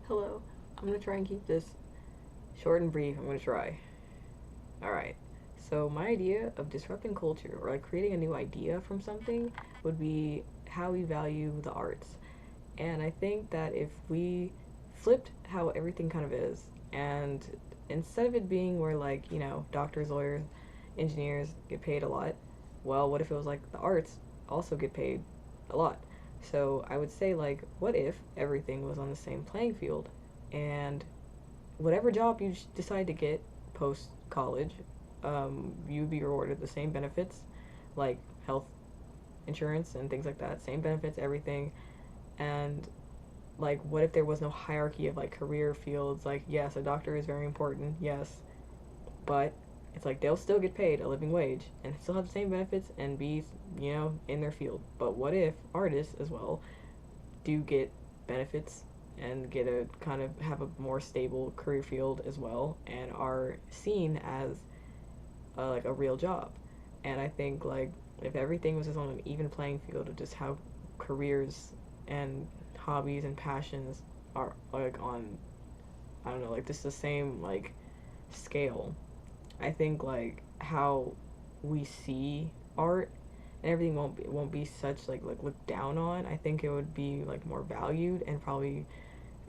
Hello. I'm gonna try and keep this short and brief. I'm gonna try. Alright. So, my idea of disrupting culture or like creating a new idea from something would be how we value the arts. And I think that if we flipped how everything kind of is, and instead of it being where, like, doctors, lawyers, engineers get paid a lot, well, what if it was like the arts also get paid a lot? So I would say, like, what if everything was on the same playing field and whatever job you decide to get post college, you'd be rewarded the same benefits, like health insurance and things like that, same benefits, everything. And like, what if there was no hierarchy of like career fields? Like, yes, a doctor is very important, yes, but it's like they'll still get paid a living wage and still have the same benefits and be, in their field. But what if artists as well do get benefits and get a kind of have a more stable career field as well and are seen as like a real job? And I think like if everything was just on an even playing field of just how careers and hobbies and passions are like on, I don't know, like just the same like scale, I think like how we see art and everything won't be such like looked down on. I think it would be like more valued and probably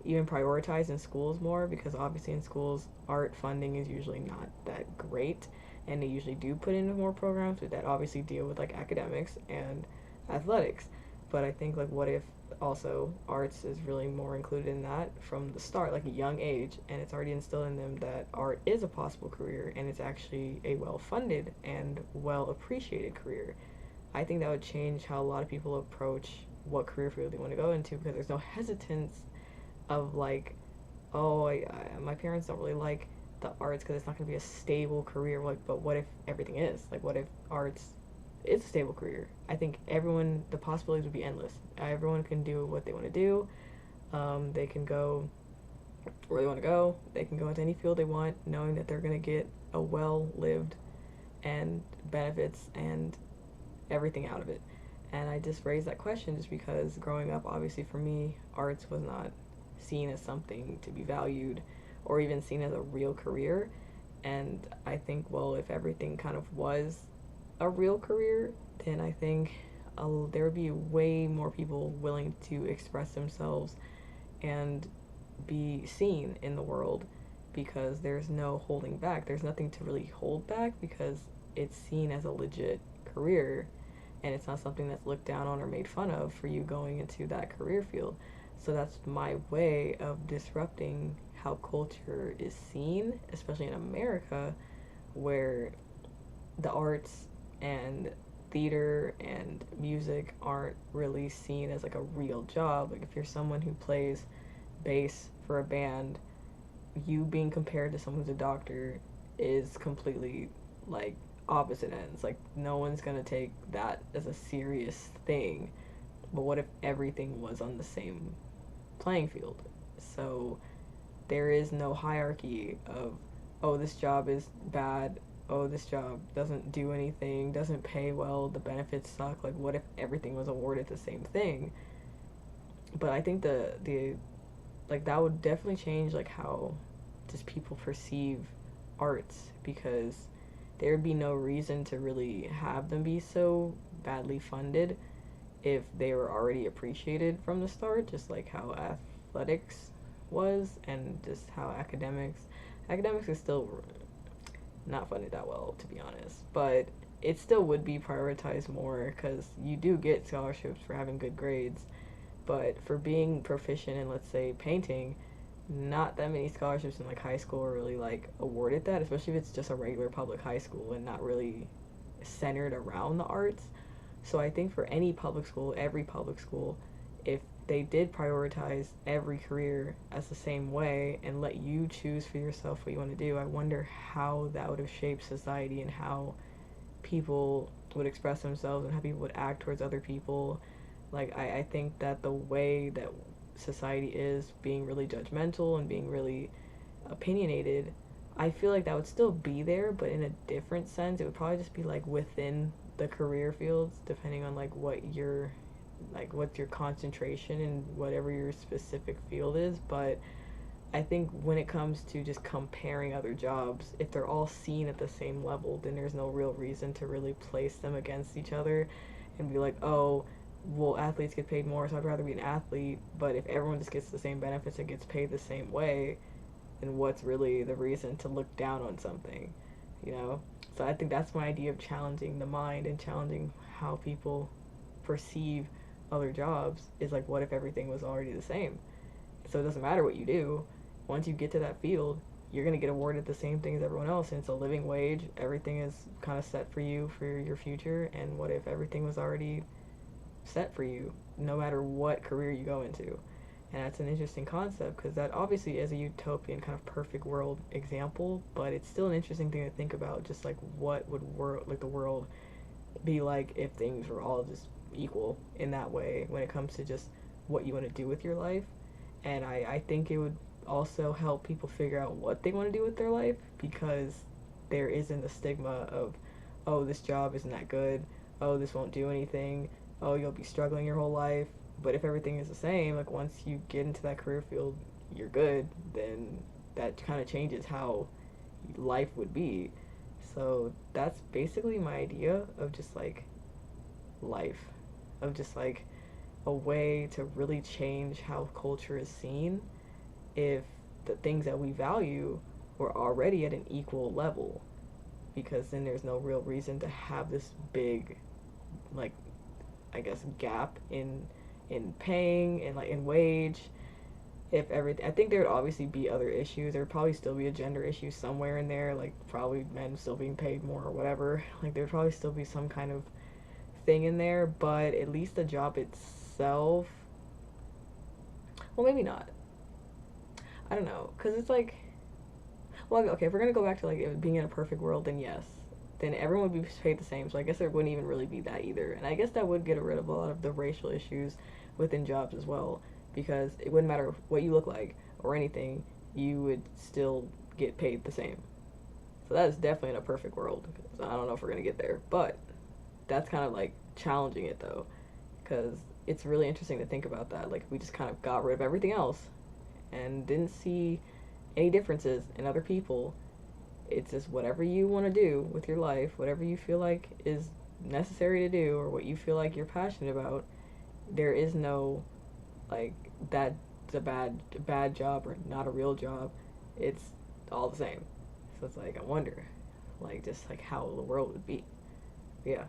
even prioritized in schools more, because obviously in schools art funding is usually not that great, and they usually do put into more programs that obviously deal with like academics and athletics. But I think like what if also arts is really more included in that from the start, like a young age, and it's already instilled in them that art is a possible career and it's actually a well funded and well appreciated career. I think that would change how a lot of people approach what career field they want to go into, because there's no hesitance of like, oh, my parents don't really like the arts because it's not going to be a stable career. Like, but what if everything is? Like, what if arts is a stable career? I think everyone, the possibilities would be endless. Everyone can do what they want to do. They can go where they want to go. They can go into any field they want, knowing that they're going to get a well lived and benefits and everything out of it. And I just raised that question just because growing up, obviously for me, arts was not seen as something to be valued or even seen as a real career. And I think, well, if everything kind of was a real career, then I think there would be way more people willing to express themselves and be seen in the world, because there's no holding back. There's nothing to really hold back because it's seen as a legit career, and it's not something that's looked down on or made fun of for you going into that career field. So that's my way of disrupting how culture is seen, especially in America, where the arts and theater and music aren't really seen as like a real job. Like if you're someone who plays bass for a band, you being compared to someone who's a doctor is completely like opposite ends. Like no one's gonna take that as a serious thing. But what if everything was on the same playing field? So there is no hierarchy of, oh, this job is bad, oh, this job doesn't do anything, doesn't pay well, the benefits suck. Like what if everything was awarded the same thing? But I think the like that would definitely change like how just people perceive arts, because there would be no reason to really have them be so badly funded if they were already appreciated from the start, just like how athletics was, and just how academics is still not funded that well, to be honest, but it still would be prioritized more because you do get scholarships for having good grades. But for being proficient in, let's say, painting, not that many scholarships in like high school are really like awarded that, especially if it's just a regular public high school and not really centered around the arts. So I think for any public school, every public school, if they did prioritize every career as the same way and let you choose for yourself what you want to do, I wonder how that would have shaped society and how people would express themselves and how people would act towards other people. Like, I think that the way that society is being really judgmental and being really opinionated, I feel like that would still be there, but in a different sense. It would probably just be like within the career fields, depending on like what's your concentration and whatever your specific field is. But I think when it comes to just comparing other jobs, if they're all seen at the same level, then there's no real reason to really place them against each other and be like, oh, well, athletes get paid more, so I'd rather be an athlete. But if everyone just gets the same benefits and gets paid the same way, then what's really the reason to look down on something, you know? So I think that's my idea of challenging the mind and challenging how people perceive other jobs is like, what if everything was already the same? So it doesn't matter what you do. Once you get to that field, you're going to get awarded the same thing as everyone else, and it's a living wage. Everything is kind of set for you for your future. And what if everything was already set for you, no matter what career you go into? And that's an interesting concept because that obviously is a utopian kind of perfect world example, but it's still an interesting thing to think about. Just like what would the world be like if things were all just equal in that way when it comes to just what you want to do with your life. And I think it would also help people figure out what they want to do with their life because there isn't a stigma of, oh, this job isn't that good, oh, this won't do anything, oh, you'll be struggling your whole life. But if everything is the same, like once you get into that career field, you're good, then that kind of changes how life would be. So that's basically my idea of just like life, of just like a way to really change how culture is seen if the things that we value were already at an equal level, because then there's no real reason to have this big, like, I guess, gap in paying and like in wage. If everything, I think there would obviously be other issues. There would probably still be a gender issue somewhere in there, like probably men still being paid more or whatever. Like there'd probably still be some kind of thing in there, but at least the job itself, well, maybe not. I don't know, cause it's like, well, okay, if we're gonna go back to like it being in a perfect world, then yes, then everyone would be paid the same. So I guess there wouldn't even really be that either, and I guess that would get rid of a lot of the racial issues within jobs as well, because it wouldn't matter what you look like or anything, you would still get paid the same. So that is definitely in a perfect world. So I don't know if we're gonna get there, but that's kind of like challenging it though, because it's really interesting to think about that. Like we just kind of got rid of everything else and didn't see any differences in other people. It's just whatever you want to do with your life, whatever you feel like is necessary to do, or what you feel like you're passionate about. There is no like that's a bad job or not a real job. It's all the same. So it's like I wonder, like just like how the world would be. Yeah.